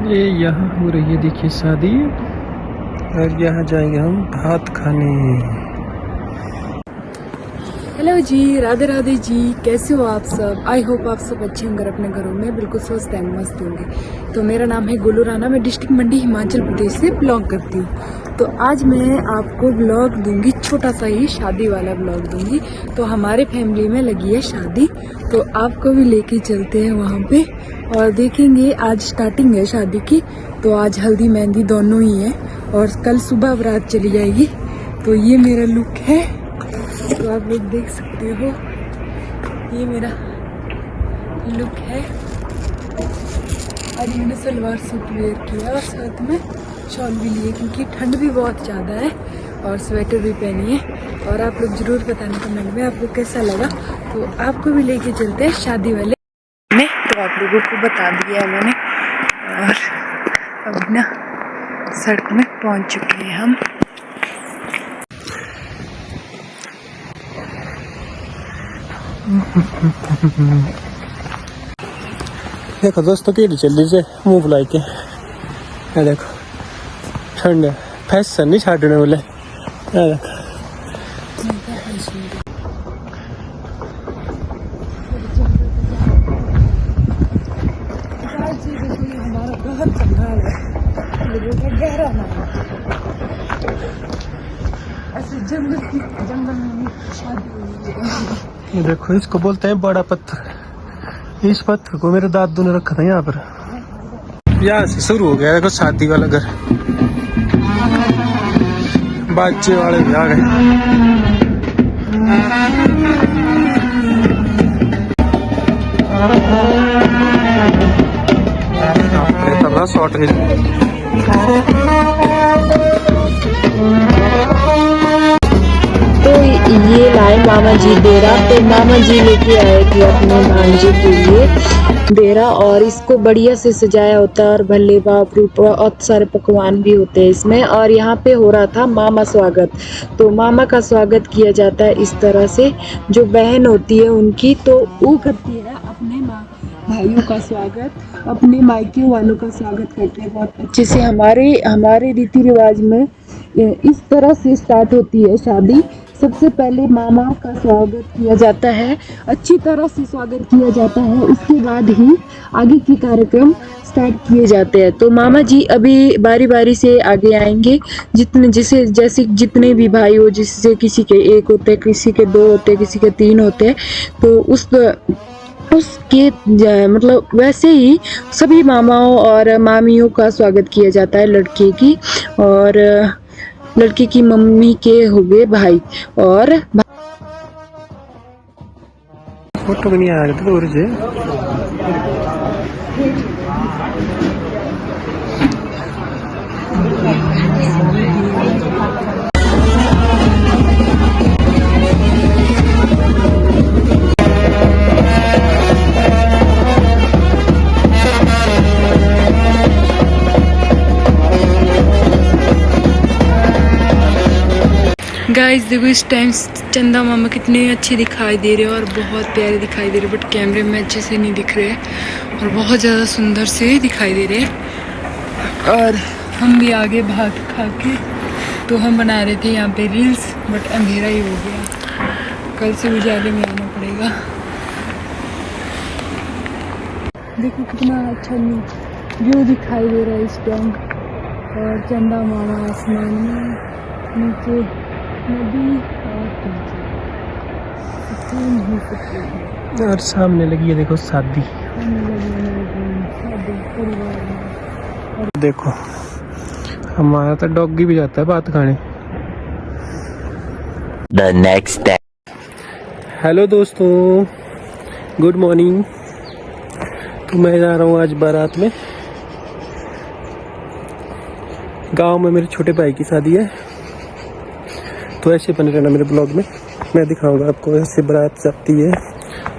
ये यहाँ हो रही है, देखिए शादी। और यहाँ जाएंगे हम भात खाने। हेलो जी, राधे राधे जी, कैसे हो आप सब। आई होप आप सब अच्छे होंगे, अपने घरों में बिल्कुल स्वस्थ एंड मस्त होंगे। तो मेरा नाम है गोलू राणा, मैं डिस्ट्रिक्ट मंडी हिमाचल प्रदेश से ब्लॉग करती हूँ। तो आज मैं आपको ब्लॉग दूंगी, छोटा सा ही शादी वाला ब्लॉग दूंगी। तो हमारे फैमिली में लगी है शादी, तो आपको भी लेके चलते हैं वहाँ पे और देखेंगे। आज स्टार्टिंग है शादी की, तो आज हल्दी मेहंदी दोनों ही है और कल सुबह बारात चली जाएगी। तो ये मेरा लुक है, तो आप लोग देख सकते हो, ये मेरा लुक है। आज मैंने सलवार सूट वेयर किया और साथ में शॉल भी लिए, क्योंकि ठंड भी बहुत ज़्यादा है, और स्वेटर भी पहनी है। और आप लोग ज़रूर बताना कमेंट में आपको कैसा लगा। तो आपको भी लेके चलते हैं शादी वाले में। तो आप लोगों को बता दिया है मैंने, और अब ना सड़क में पहुंच चुके हैं हम। देखो दोस्तों, की चल से मुंह बुलाई के, देखो ठंड फैशन नहीं छाड़ने बोले। देखो हमारा बहुत संभाल है, गहरा ऐसे जंगल में शादी हुई है। ये देखो, इसको बोलते हैं बड़ा पत्थर। इस पत्थर को मेरे दादू ने रखा था यहाँ पर। यहाँ से शुरू हो गया, देखो शादी वाला घर। बाजे वाले भी आ गए। शॉर्ट है। तो ये लाए मामा जी डेरा, तो मामा जी लेके आए थे अपने भांजे के लिए डेरा, और इसको बढ़िया से सजाया होता है और भल्ले बाप रूप बहुत सारे पकवान भी होते हैं इसमें। और यहाँ पे हो रहा था मामा स्वागत, तो मामा का स्वागत किया जाता है इस तरह से। जो बहन होती है उनकी, तो वो करती है अपने भाइयों का स्वागत, अपने मायके वालों का स्वागत करते हैं बहुत अच्छे से। हमारे रीति रिवाज में इस तरह से स्टार्ट होती है शादी। सबसे पहले मामा का स्वागत किया जाता है, अच्छी तरह से स्वागत किया जाता है, उसके बाद ही आगे के कार्यक्रम स्टार्ट किए जाते हैं। तो मामा जी अभी बारी बारी से आगे आएंगे, जैसे जितने भी भाई हो, जिससे किसी के एक होते हैं, किसी के दो होते हैं, किसी के तीन होते हैं, तो उसके मतलब वैसे ही सभी मामाओं और मामियों का स्वागत किया जाता है लड़के की, और लड़की की मम्मी के हो गए भाई। और फोटो भी नहीं आ रहा था दूर से। गाइस देखो, इस टाइम चंदा मामा कितने अच्छे दिखाई दे रहे हैं और बहुत प्यारे दिखाई दे रहे हैं, बट कैमरे में अच्छे से नहीं दिख रहे हैं और बहुत ज़्यादा सुंदर से दिखाई दे रहे हैं। और हम भी आगे भाग खा के, तो हम बना रहे थे यहाँ पे रील्स, बट अंधेरा ही हो गया, कल से उजाले में आना पड़ेगा। देखो कितना अच्छा व्यू दिखाई दे रहा है इस टाइम, और चंदा मामा आसमान में, नीचे नदी और सामने लगी है देखो शादी। देखो हमारा तो डॉगी भी जाता है बात खाने। The next day. हेलो दोस्तों, गुड मॉर्निंग। तो मैं जा रहा हूँ आज बारात में। गांव में मेरे छोटे भाई की शादी है, तो ऐसे बने रहना मेरे ब्लॉग में। मैं दिखाऊंगा आपको ऐसे बारात जाती है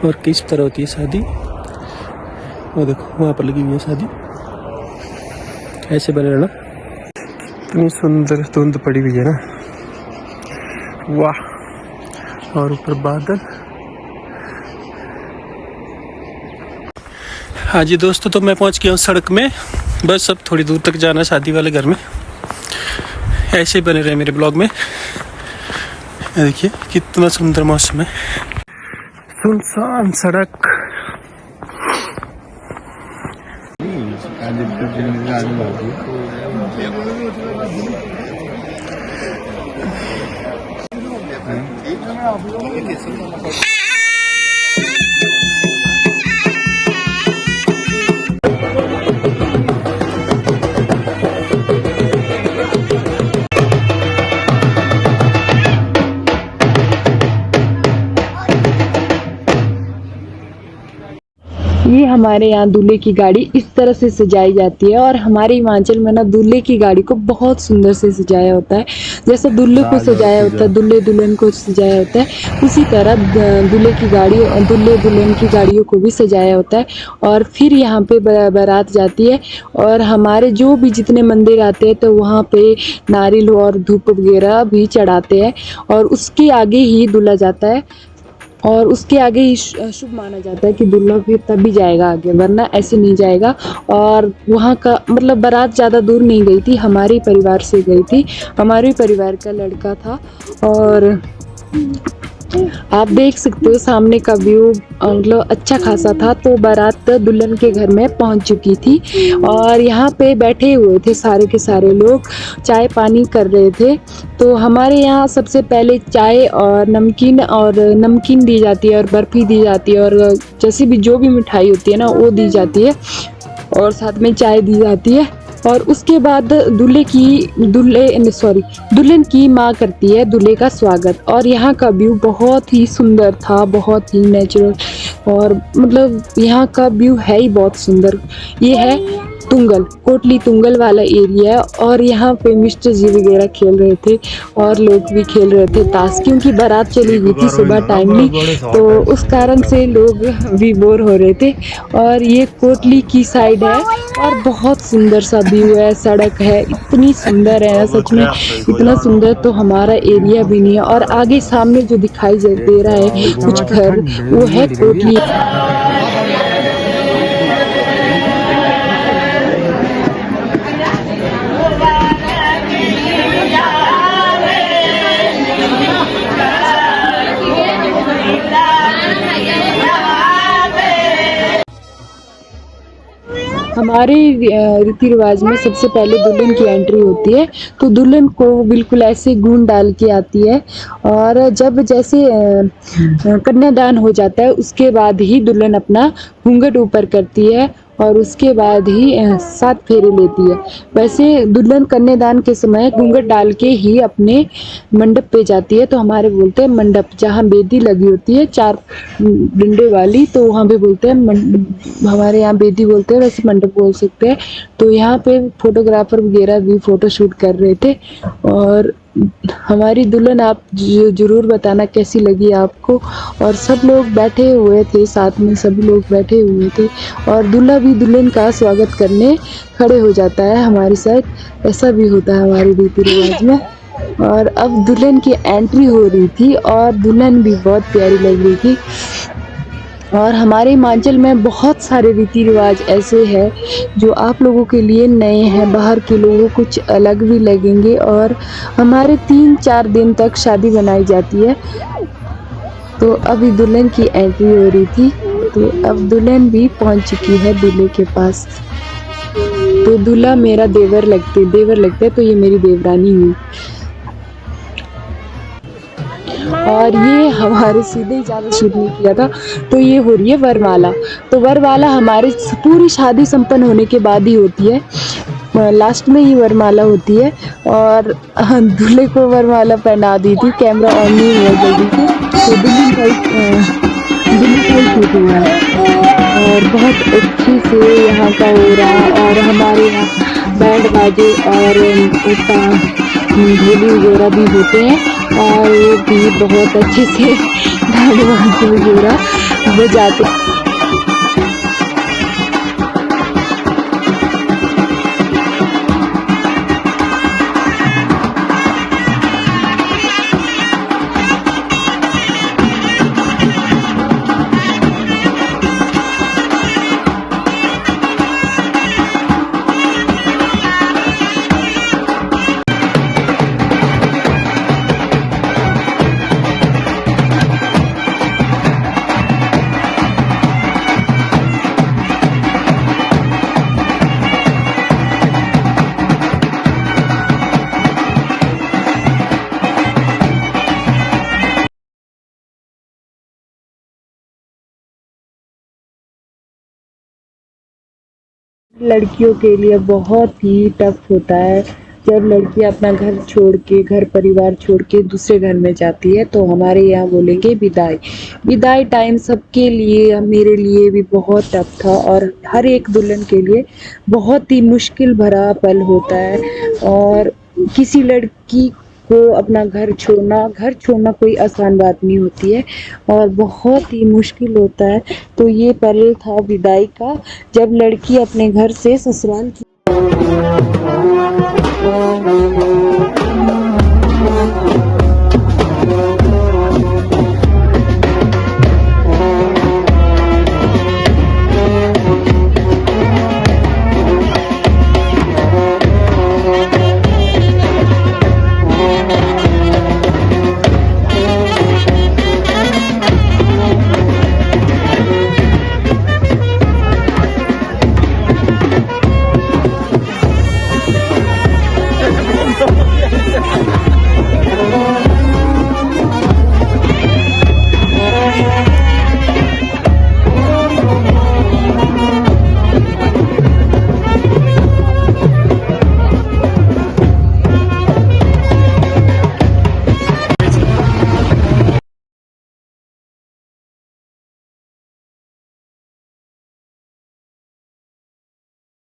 और किस तरह होती है शादी। और देखो वहाँ पर लगी हुई है शादी, ऐसे बने रहना। इतनी सुंदर धुंध पड़ी हुई है ना, वाह। और ऊपर बादल। हाँ जी दोस्तों, तो मैं पहुंच गया हूँ सड़क में बस अब थोड़ी दूर तक जाना शादी वाले घर में। ऐसे बने रहे मेरे ब्लॉग में। देखिए कितना सुंदर मौसम है, सुनसान सड़क। ये हमारे यहाँ दूल्हे की गाड़ी इस तरह से सजाई जाती है और हमारे हिमाचल में ना दूल्हे की गाड़ी को बहुत सुंदर से सजाया होता है। जैसा दूल्हे को सजाया होता है, दूल्हे दुल्हन को सजाया होता है, उसी तरह दूल्हे की गाड़ी और दूल्हे दुल्हन की गाड़ियों को भी सजाया होता है। और फिर यहाँ पे बारात जाती है और हमारे जो भी जितने मंदिर आते हैं तो वहाँ पे नारियल और धूप वगैरह भी चढ़ाते हैं और उसके आगे ही दूल्हा जाता है और उसके आगे ही शुभ माना जाता है कि दूल्हा फिर तभी जाएगा आगे, वरना ऐसे नहीं जाएगा। और वहाँ का मतलब बारात ज़्यादा दूर नहीं गई थी, हमारे परिवार से गई थी, हमारे परिवार का लड़का था। और आप देख सकते हो सामने का व्यू मतलब अच्छा खासा था। तो बारात दुल्हन के घर में पहुंच चुकी थी और यहाँ पे बैठे हुए थे सारे के सारे लोग, चाय पानी कर रहे थे। तो हमारे यहाँ सबसे पहले चाय और नमकीन दी जाती है और बर्फ़ी दी जाती है और जैसी भी जो भी मिठाई होती है ना वो दी जाती है और साथ में चाय दी जाती है। और उसके बाद दुल्हन की माँ करती है दूल्हे का स्वागत। और यहाँ का व्यू बहुत ही सुंदर था, बहुत ही नेचुरल और मतलब यहाँ का व्यू है ही बहुत सुंदर। ये है तुंगल, कोटली तुंगल वाला एरिया है और यहाँ पे मिस्टर जी वगैरह खेल रहे थे और लोग भी खेल रहे थे ताश, क्योंकि बारात चली गई थी सुबह टाइमली, तो उस कारण से लोग भी बोर हो रहे थे। और ये कोटली की साइड है और बहुत सुंदर सा व्यू है, सड़क है इतनी सुंदर है सच में, इतना सुंदर तो हमारा एरिया भी नहीं है। और आगे सामने जो दिखाई दे रहा है कुछ घर, वो है कोटली। हमारे रीति रिवाज में सबसे पहले दुल्हन की एंट्री होती है, तो दुल्हन को बिल्कुल ऐसे गुण डाल के आती है और जब जैसे कन्यादान हो जाता है उसके बाद ही दुल्हन अपना घूंघट ऊपर करती है और उसके बाद ही 7 फेरे लेती है। वैसे दुल्हन कन्यादान के समय घूंघट डाल के ही अपने मंडप पे जाती है, तो हमारे बोलते हैं मंडप, जहाँ बेदी लगी होती है 4 डंडे वाली, तो वहाँ पे बोलते हैं हमारे यहाँ बेदी बोलते हैं, वैसे मंडप बोल सकते हैं। तो यहाँ पे फोटोग्राफर वगैरह भी फोटो शूट कर रहे थे। और हमारी दुल्हन आप जरूर बताना कैसी लगी आपको। और सब लोग बैठे हुए थे, साथ में सभी लोग बैठे हुए थे और दूल्हा भी दुल्हन का स्वागत करने खड़े हो जाता है हमारी साइड, ऐसा भी होता है हमारे रीति रिवाज में। और अब दुल्हन की एंट्री हो रही थी और दुल्हन भी बहुत प्यारी लग रही थी। और हमारे हिमाचल में बहुत सारे रीति रिवाज ऐसे हैं जो आप लोगों के लिए नए हैं, बाहर के लोगों को कुछ अलग भी लगेंगे। और हमारे 3-4 दिन तक शादी बनाई जाती है। तो अभी दुल्हन की एंट्री हो रही थी, तो अब दुल्हन भी पहुंच चुकी है दूल्हे के पास। तो दूल्हा मेरा देवर लगते तो ये मेरी देवरानी हुई। और ये हमारे सीधे ज़्यादा शूट नहीं किया था। तो ये हो रही है वरमाला। तो वरमाला हमारे पूरी शादी संपन्न होने के बाद ही होती है, लास्ट में ही वरमाला होती है। और दूल्हे को वरमाला पहना दी थी, कैमरा ऑन नहीं हुआ जल्दी से, तो दुल्हन का शूट हुआ है और बहुत अच्छे से यहाँ का हो रहा। और हमारे यहाँ बैंड बाजे और ढोली वगैरह भी होते हैं और वो भी बहुत अच्छे से बैंड बाजे वगैरह बजाते हैं। लड़कियों के लिए बहुत ही टफ होता है जब लड़की अपना घर छोड़ के, घर परिवार छोड़ के दूसरे घर में जाती है, तो हमारे यहाँ बोलेंगे विदाई। विदाई टाइम सबके लिए, मेरे लिए भी बहुत टफ था और हर एक दुल्हन के लिए बहुत ही मुश्किल भरा पल होता है। और किसी लड़की को अपना घर छोड़ना कोई आसान बात नहीं होती है और बहुत ही मुश्किल होता है। तो ये पल था विदाई का, जब लड़की अपने घर से ससुराल